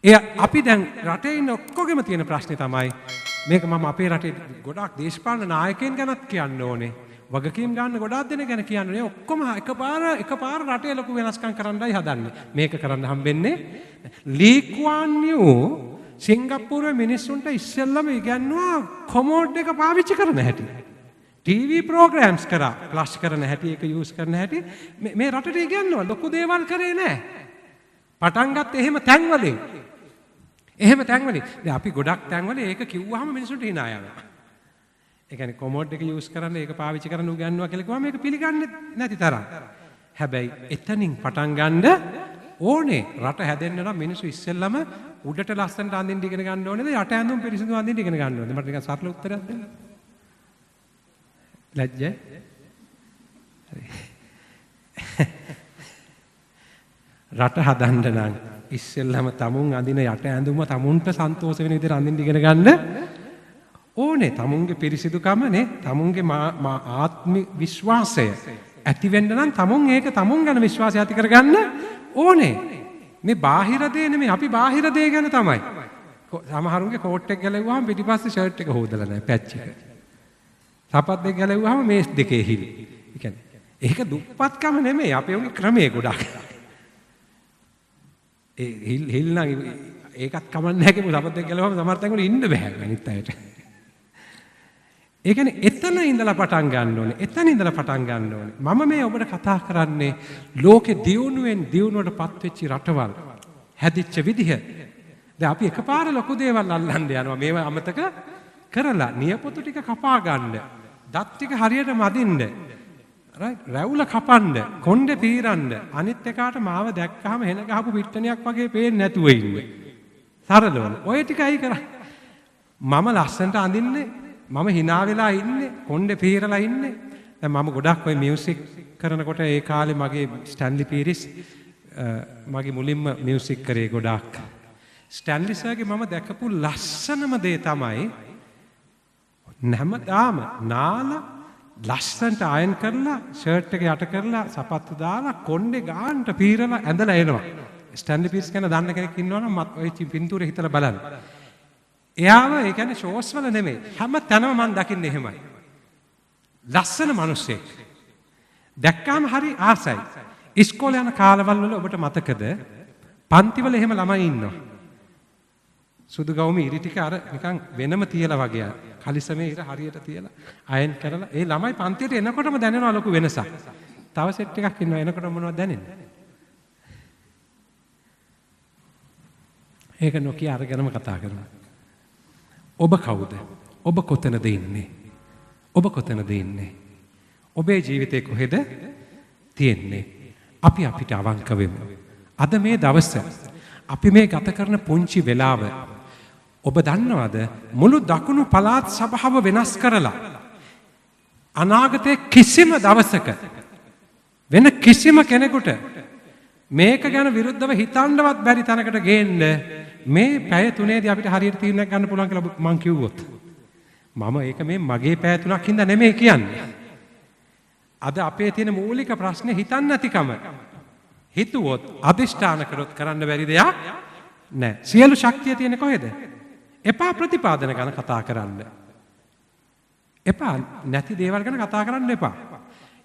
ඒ අපි දැන් රටේ ඉන්න ඔක්කොගෙම තියෙන ප්‍රශ්නේ තමයි මේක මම අපේ රටේ ගොඩාක් දේශපාලන නායකයන් ගැනත් කියන්න ඕනේ. වගකීම් ගන්න ගොඩාක් දෙනෙක් ගැන කියන්න ඕනේ. ඔක්කොම එකපාර රටේ ලොකු වෙනස්කම් කරන්නයි හදන්නේ. මේක කරන්න හම්බෙන්නේ ලී කුවාන් යූ සිංගප්පූරුවේ මිනිස්සුන්ට ඉස්සෙල්ලම ඉගන්වුවා කොමෝඩ් එක පාවිච්චි කරන හැටි. ටීවී ප්‍රෝග්‍රෑම්ස් කරා ෆ්ලෂ් කරන හැටි ඒක යූස් කරන හැටි මේ රටට ඉගන්වුවා. ලොකු දේවල් කරේ නැහැ. පටන් ගත්තේ එහෙම තැන්වලින්. දැන් අපි ගොඩක් තැන්වල ඒක කිව්වහම මිනිස්සුන්ට hina යනවා. ඒ කියන්නේ කොමෝඩ් එක යූස් කරන්න ඒක පාවිච්චි කරන්න උගන්වනවා කියලා කිව්වම මේක පිළිගන්නේ නැති තරම්. හැබැයි එතනින් පටන් ගන්න ඕනේ. රට හැදෙන්න නම් මිනිස්සු ඉස්සෙල්ලම උඩට ලස්සනට අඳින්න ඉගෙන ගන්න ඕනේද යට ඇඳුම් පිරිසිදු අඳින්න ඉගෙන ගන්න ඕනේද? මට නිකන් සරල උත්තරයක් දෙන්න. ලැජ්ජයි. රට හදන්න නම් ඉස්සෙල්ලම තමුන් අඳින යට ඇඳුම තමුන්ට සන්තෝෂ වෙන විදිහට අඳින්න ඉගෙන ගන්න ඕනේ. තමුන්ගේ පිරිසිදුකම නේ තමුන්ගේ ආත්ම විශ්වාසය ඇති වෙන්න නම් තමුන් ඒක තමුන් ගැන විශ්වාසය ඇති කරගන්න ඕනේ. මේ බාහිර දේ නෙමෙයි අපි බාහිර දේ ගැන තමයි. සමහරුන්ගේ කෝට් එක ගැලෙව්වහම පිටිපස්සේ ෂර්ට් එක හොදලා නැහැ පැච් එක. සපත් දෙක ගැලෙව්වහම මේස් දෙකේ හිල්. ඒ කියන්නේ ඒක දුප්පත්කම නෙමෙයි අපේ උගේ ක්‍රමයේ ගොඩක්. ඒ හිල් නම් ඒකත් කමන්නේ නැහැ කිව්ව සපත් දෙක ගැලෙව්වම සමහර තැන්වල ඉන්න බෑ අනිත් අයට. ඒ කියන්නේ එතන ඉඳලා පටන් ගන්න ඕනේ. මම මේ ඔබට කතා කරන්නේ ලෝකේ දියුණුවෙන් දියුණුවටපත් වෙච්ච රටවල් හැදිච්ච විදිහ. දැන් අපි එකපාර ලොකු දේවල් අල්ලන්න යනවා. මේවා අමතක කරලා නියපොතු ටික කපා ගන්න. දත් ටික හරියට මදින්න. රැවුල කපන්න, කොණ්ඩේ පීරන්න. අනිත් එකාට මාව දැක්කහම හෙන ගහපු පිට්ටනියක් වගේ පේන්නේ නැතුව ඉන්නේ. සරලවම. ඔය ටිකයි කරන්නේ. මම ලස්සනට අඳින්නේ මම hina වෙලා ඉන්නේ කොණ්ඩේ පීරලා ඉන්නේ. දැන් මම ගොඩක් ඔය මියුසික් කරනකොට ඒ කාලේ මගේ ස්ටැන්ලි පීරිස් මගේ මුලින්ම මියුසික් කරේ ගොඩක්. ස්ටැන්ලි සර්ගේ මම දැකපු ලස්සනම දේ තමයි හැමදාම නාලා ලස්සනට අයන් කරලා ෂර්ට් එක යට කරලා සපත්තු දාලා කොණ්ඩේ ගානට පීරලා ඇඳලා එනවා. ස්ටැන්ලි පීරිස් ගැන දන්න කෙනෙක් ඉන්නවනම් ඔය පින්තූරේ හිතලා බලන්න. එයාව ඒ කියන්නේ ෂෝස් වල නෙමෙයි හැම තැනම මම දකින්නේ එහෙමයි. ලස්සන මිනිස්සෙක්. දැක්කාම හරි ආසයි. ඉස්කෝලේ යන කාලවල වල ඔබට මතකද? පන්ති වල එහෙම ළමයි ඉන්නවා. සුදු ගවුමේ ඉරි ටික අර නිකන් වෙනම තියලා වගේ කලිසමේ ඉර හරියට තියලා අයන් කරලා ඒ ළමයි පන්තියට එනකොටම දැනෙනවා ලොකු වෙනසක්. තව සෙට් එකක් ඉන්නවා එනකොට මොනවද දැනෙන්නේ? ඒක නොකිය අරගෙනම කතා කරනවා. ඔබ කවුද? ඔබ කොතනද ඉන්නේ? ඔබේ ජීවිතේ කොහෙද තියෙන්නේ? අපි අපිට අවංක වෙමු. අද මේ දවස අපි මේ ගත කරන පුංචි වෙලාව ඔබ දන්නවද මුළු දකුණු පළාත් සභාව වෙනස් කරලා අනාගතයේ කිසිම දවසක වෙන කිසිම කෙනෙකුට මේක ගැන විරුද්ධව හිතන්නවත් බැරි තැනකට ගේන්න මේ පැය 3ේදී අපිට හරියට තීරණයක් ගන්න පුළුවන් කියලා මම කිව්වොත් මම ඒක මේ මගේ පැය 3ක් හින්දා නෙමෙයි කියන්නේ. අද අපේ තියෙන මූලික ප්‍රශ්නේ හිතන්න නැතිකම. හිතුවොත් අදිෂ්ඨාන කරොත් කරන්න බැරි දෙයක් නෑ. සියලු ශක්තිය තියෙන්නේ කොහෙද? එපා ප්‍රතිපාදන ගැන කතා කරන්න. එපා නැති දේවල් ගැන කතා කරන්න එපා.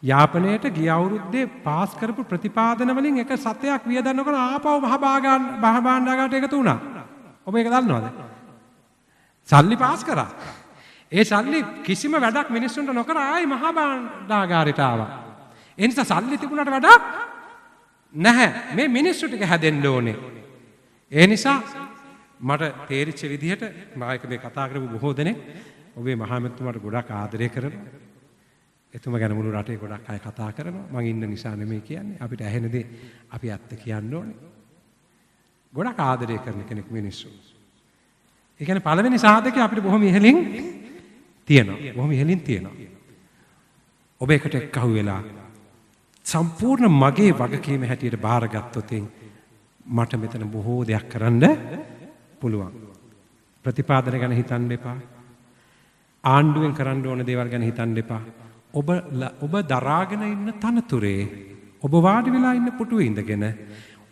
යාපනයේට ගිය අවුරුද්දේ පාස් කරපු ප්‍රතිපාදන වලින් එක සතයක් වියදම් කරන ආපහු මහ භාණ්ඩාගාරයට එකතු වුණා. ඔබ ඒක දන්නවද? සල්ලි පාස් කරා. ඒ සල්ලි කිසිම වැඩක් මිනිස්සුන්ට නොකර ආයි මහ භාණ්ඩාගාරයට ආවා. ඒ නිසා සල්ලි තිබුණාට වඩා නැහැ. මේ මිනිස්සු ටික හැදෙන්න ඕනේ. ඒ නිසා මට තේරිච්ච විදිහට මායක මේ කතා කරපු බොහෝ දෙනෙක් ඔබේ මහමැතිතුමාට ගොඩක් ආදරය කරනවා. එතුමා ගැන මුළු රටේ ගොඩක් අය කතා කරනවා. මං ඉන්න නිසා නෙමෙයි කියන්නේ. අපිට ඇහෙන දේ අපි ඇත්ත කියන්න ඕනේ. ගොඩක් ආදරය කරන කෙනෙක් මිනිස්සු. ඒ කියන්නේ පළවෙනි සාධකය අපිට බොහොම ඉහළින් තියෙනවා. ඔබ එකට එක්කහුව වෙලා සම්පූර්ණ මගේ වගකීම හැටියට බාරගත්තොත් මට මෙතන බොහෝ දෙයක් කරන්න පුළුවන්. ප්‍රතිපාදන ගැන හිතන්න එපා. ආණ්ඩුවෙන් කරන්න ඕන දේවල් ගැන හිතන්න එපා. ඔබ දරාගෙන ඉන්න තනතුරේ ඔබ වාඩි වෙලා ඉන්න පුටුවේ ඉඳගෙන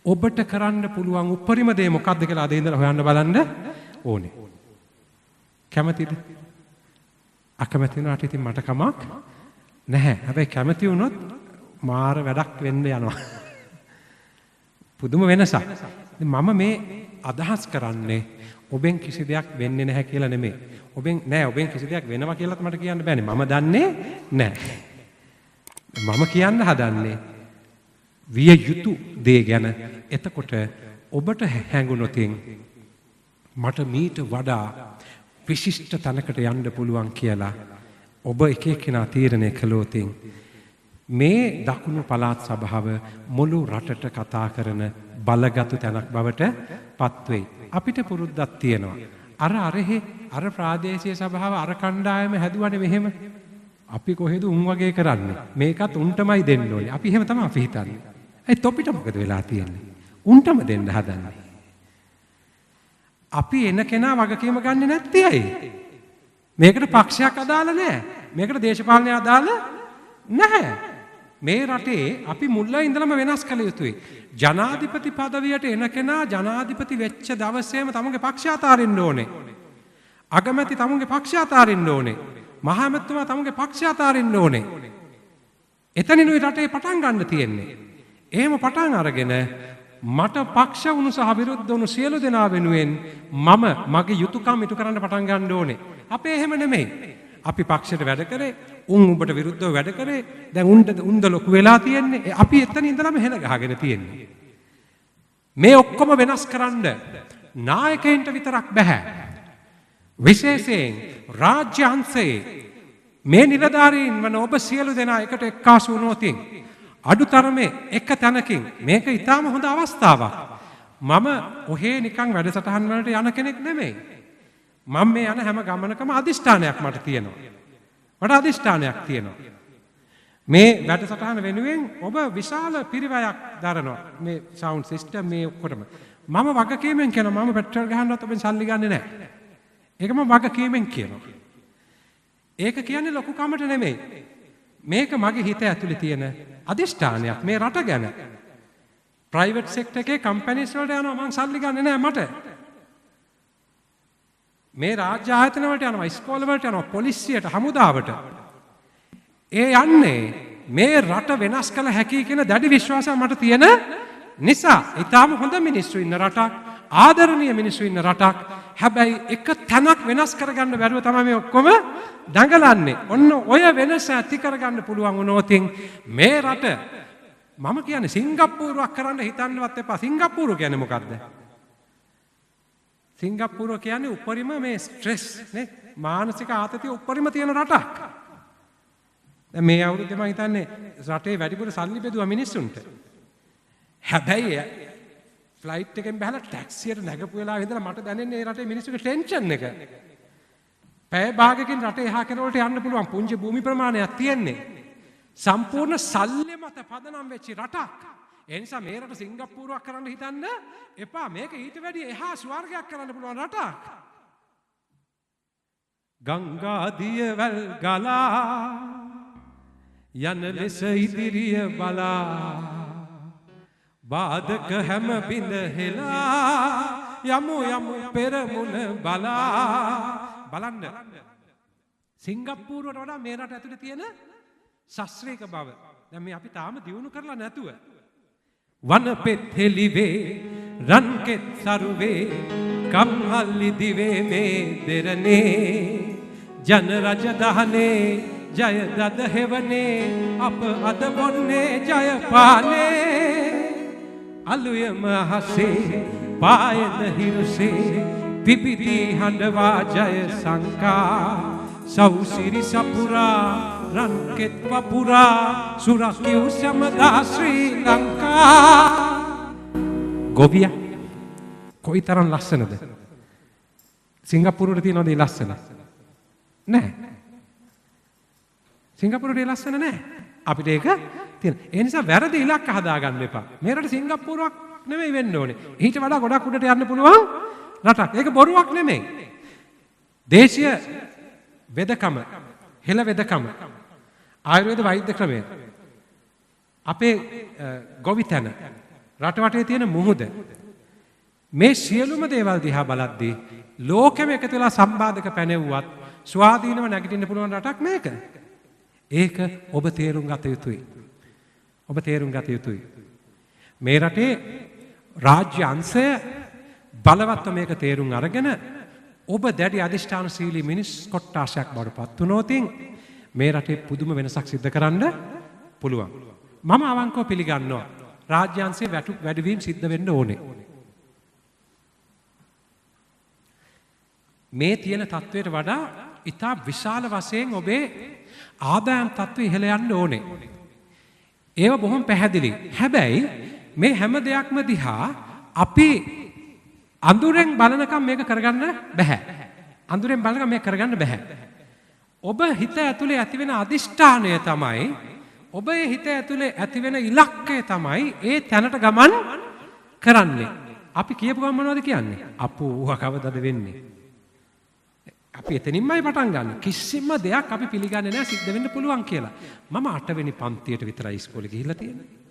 ඔබට කරන්න පුළුවන් උපරිම දේ මොකක්ද කියලා අද ඉඳලා හොයන්න බලන්න ඕනේ. කැමතිද? අකමැති වුණාට ඉතින් මට කමක් නැහැ. හැබැයි කැමති වුණොත් මාර වැඩක් වෙන්න යනවා. පුදුම වෙනසක්. මම මේ අදහස් කරන්නේ ඔබෙන් කිසි දෙයක් වෙන්නේ නැහැ කියලා නෙමෙයි. ඔබෙන් කිසි දෙයක් වෙනවා කියලාත් මට කියන්න බෑනේ. මම දන්නේ නැහැ. මම කියන්න හදන්නේ විය යුතු දේ ගැන. එතකොට ඔබට හැඟුණොතින් මට මීට වඩා විශිෂ්ට තැනකට යන්න පුළුවන් කියලා ඔබ එක එක්කෙනා තීරණය කළොතින් මේ දකුණු පළාත් සභාව මුළු රටට කතා කරන බලගත් තැනක් බවට පත් වෙයි. අපිට පුරුද්දක් තියෙනවා. අර ප්‍රාදේශීය සභාව අර කණ්ඩායම හැදුවනේ මෙහෙම. අපි කොහෙද උන් වගේ කරන්නේ? මේකත් උන්ටමයි දෙන්න ඕනේ. අපි එහෙම තමයි අපි හිතන්නේ. ඒ තොපිට මොකද වෙලා තියෙන්නේ? උන්ටම දෙන්න හදන්නේ. අපි එන කෙනා වගකීම ගන්නෙ නැත්තේ ඇයි? මේකට පක්ෂයක් අදාළ නැහැ. මේකට දේශපාලනය අදාළ නැහැ. මේ රටේ අපි මුල්ලා ඉඳලම වෙනස් කළ යුතුයි. ජනාධිපති පදවියට එන කෙනා ජනාධිපති වෙච්ච දවසේම තමුන්ගේ පක්ෂය අතාරින්න ඕනේ. අගමැති තමුන්ගේ පක්ෂය අතාරින්න ඕනේ. මහා ඇමතිතුමා තමුන්ගේ පක්ෂය අතාරින්න ඕනේ. එතනිනුයි රටේ පටන් ගන්න තියෙන්නේ. එහෙම පටන් අරගෙන මට පක්ෂ වුණු සහ විරුද්ධ වුණු සියලු දෙනා වෙනුවෙන් මම මගේ යුතුයකම් ඉටු කරන්න පටන් ගන්න ඕනේ. අපේ එහෙම නෙමෙයි. අපි පක්ෂයට වැඩ කරේ, උඹට විරුද්ධව වැඩ කරේ. දැන් උන්ද ලොකු වෙලා තියෙන්නේ. අපි එතන ඉඳලාම හෙන ගහගෙන තියෙන්නේ. මේ ඔක්කොම වෙනස් කරන්න නායකයින්ට විතරක් බෑ. විශේෂයෙන් රාජ්‍ය අංශයේ මේ නිලධාරීන් වන ඔබ සියලු දෙනා එකට එක්කාසු වුණොතින් අඩුතරමේ එක තැනකින් මේක ඊටාම හොඳ අවස්ථාවක්. මම ඔහේ නිකන් වැඩසටහන් වලට යන කෙනෙක් නෙමෙයි. මම මේ යන හැම ගමනකම අදිෂ්ඨානයක් මට තියෙනවා. මට අදිෂ්ඨානයක් තියෙනවා. මේ වැඩසටහන වෙනුවෙන් ඔබ විශාල පිරිවැයක් දරනවා. මේ සවුන්ඩ් සිස්ටම් මේ ඔක්කොටම. මම වගකීමෙන් කියනවා මම පෙට්‍රල් ගහන්නවත් ඔබෙන් සල්ලි ගන්නෙ නැහැ. ඒක මම වගකීමෙන් කියනවා. ඒක කියන්නේ ලොකු කමට නෙමෙයි. මේක මගේ හිත ඇතුලේ තියෙන අදිෂ්ඨානයක් මේ රට ගැන. ප්‍රයිවට් සෙක්ටර් එකේ කම්පැනිස් වලට යනවා මං සල්ලි ගන්නෙ නැහැ මට. මේ රාජ්‍ය ආයතන වලට යනවා, ඉස්කෝල වලට යනවා, පොලිසියට, හමුදාවට. ඒ යන්නේ මේ රට වෙනස් කළ හැකි කියන දැඩි විශ්වාසයක් මට තියෙන නිසා. ඊටාම හොඳ මිනිස්සු ඉන්න රටක්, ආදරණීය මිනිස්සු ඉන්න රටක්. හැබැයි එක තැනක් වෙනස් කරගන්න බැරුව තමයි මේ ඔක්කොම දඟලන්නේ. ඔන්න ඔය වෙනස ඇති කරගන්න පුළුවන් වුණොතින් මේ රට මම කියන්නේ සිංගප්පූරුවක් කරන්න හිතන්නවත් එපා. සිංගප්පූරුව කියන්නේ මොකද්ද? සිංගප්පූරුව කියන්නේ උපරිම මේ ස්ට්‍රෙස් නේ, මානසික ආතතිය උපරිම තියෙන රටක්. දැන් මේ අවුරුද්දේ මම හිතන්නේ රටේ වැඩිපුර සල්ලි බෙදුවා මිනිස්සුන්ට. හැබැයි ෆ්ලයිට් එකෙන් බහලා ටැක්සියට නැගපු වෙලාවෙ ඉඳලා මට දැනෙන්නේ මේ රටේ මිනිස්සුගේ ටෙන්ෂන් එක. පැය භාගයකින් රටේ එහා කෙරවලට යන්න පුළුවන් පුංචි භූමි ප්‍රමාණයක් තියෙන්නේ. සම්පූර්ණ සල්ලි මත පදනම් වෙච්ච රටක්. ඒ නිසා මේ රට සිංගප්පූරුවක් කරන්න හිතන්න එපා. මේක ඊට වැඩිය එහා ස්වර්ගයක් කරන්න පුළුවන් රටක්. ගංගා දියවැල් ගලා යන ලෙස ඉදිරිය බලා බාධක හැම බිඳ හෙලා යමු යමු පෙරමුණ බලා. බලන්න සිංගප්පූරුවට වඩා මේ රට ඇතුලේ තියෙන ශාස්ත්‍රීය බව දැන් මේ අපි තාම දියුණු කරලා නැතුව වනපෙත් හෙලිවේ රන්කෙත් සරුවේ කම්හල්ලි දිවේ මේ දෙරනේ ජන රජ දහනේ ජය දද හෙවනේ අප අද බොන්නේ ජය පානේ අලුයම හසේ පායන හිරුසේ පිපිති හඬවා ජය සංකා සෞසිරි සපුරා රන්කෙත් වපුරා සුරකිව් සමදා ශ්‍රී ලංකා. ගොවිය කොයිතරම් ලස්සනද? සිංගප්පූරුවේ තියෙනවද ඒ ලස්සන? නැහැ. සිංගප්පූරුවේ ලස්සන නැහැ. අපිට ඒක තියෙන. ඒ නිසා වැරදි ඉලක්ක හදාගන්න එපා. මේ රට සිංගප්පූරුවක් නෙමෙයි වෙන්න ඕනේ. ඊට වඩා ගොඩක් උඩට යන්න පුළුවන් රටක්. ඒක බොරුවක් නෙමෙයි. දේශීය වෙදකම, හෙළ වෙදකම, ආයුර්වේද වෛද්‍ය ක්‍රමය, අපේ ගොවිතැන, රට වටේ තියෙන මුහුද මේ සියලුම දේවල් දිහා බලද්දී ලෝකෙම එකතු වෙලා සම්බාධක පැනෙව්වත් ස්වාධීනව නැගිටින්න පුළුවන් රටක් මේක. ඒක ඔබ තේරුම් ගත යුතුයි. ඔබ තේරුම් ගත යුතුයි. මේ රටේ රාජ්‍ය අංශය බලවත්ව මේක තේරුම් අරගෙන ඔබ දැඩි අධිෂ්ඨානශීලී මිනිස් කොට්ටාශයක් බවට පත් වුණොතින් මේ රටේ පුදුම වෙනසක් සිද්ධ කරන්න පුළුවන්. මම අවංකව පිළිගන්නවා රාජ්‍ය අංශයේ වැඩිවීම සිද්ධ වෙන්න ඕනේ. මේ තියෙන තත්ත්වයට වඩා ඉතා විශාල වශයෙන් ඔබේ ආදායම් තත්ත්වය ඉහළ යන්න ඕනේ. ඒව බොහොම පැහැදිලි. හැබැයි මේ හැම දෙයක්ම දිහා අපි අඳුරෙන් බලනකම් මේක කරගන්න බෑ. අඳුරෙන් බලනකම් මේක කරගන්න බෑ. ඔබ හිත ඇතුලේ ඇතිවෙන අදිෂ්ඨානය තමයි ඔබේ හිත ඇතුලේ ඇතිවෙන ඉලක්කය තමයි ඒ තැනට ගමන් කරන්නේ. අපි කියපු ගමන් මොනවද කියන්නේ? අපෝ කවදද වෙන්නේ? අපි එතනින්මයි පටන් ගන්න. කිසිම දෙයක් අපි පිළිගන්නේ නැහැ සිද්ධ වෙන්න පුළුවන් කියලා. මම 8 වෙනි පන්තියට විතරයි ඉස්කෝලේ ගිහිල්ලා තියෙන්නේ.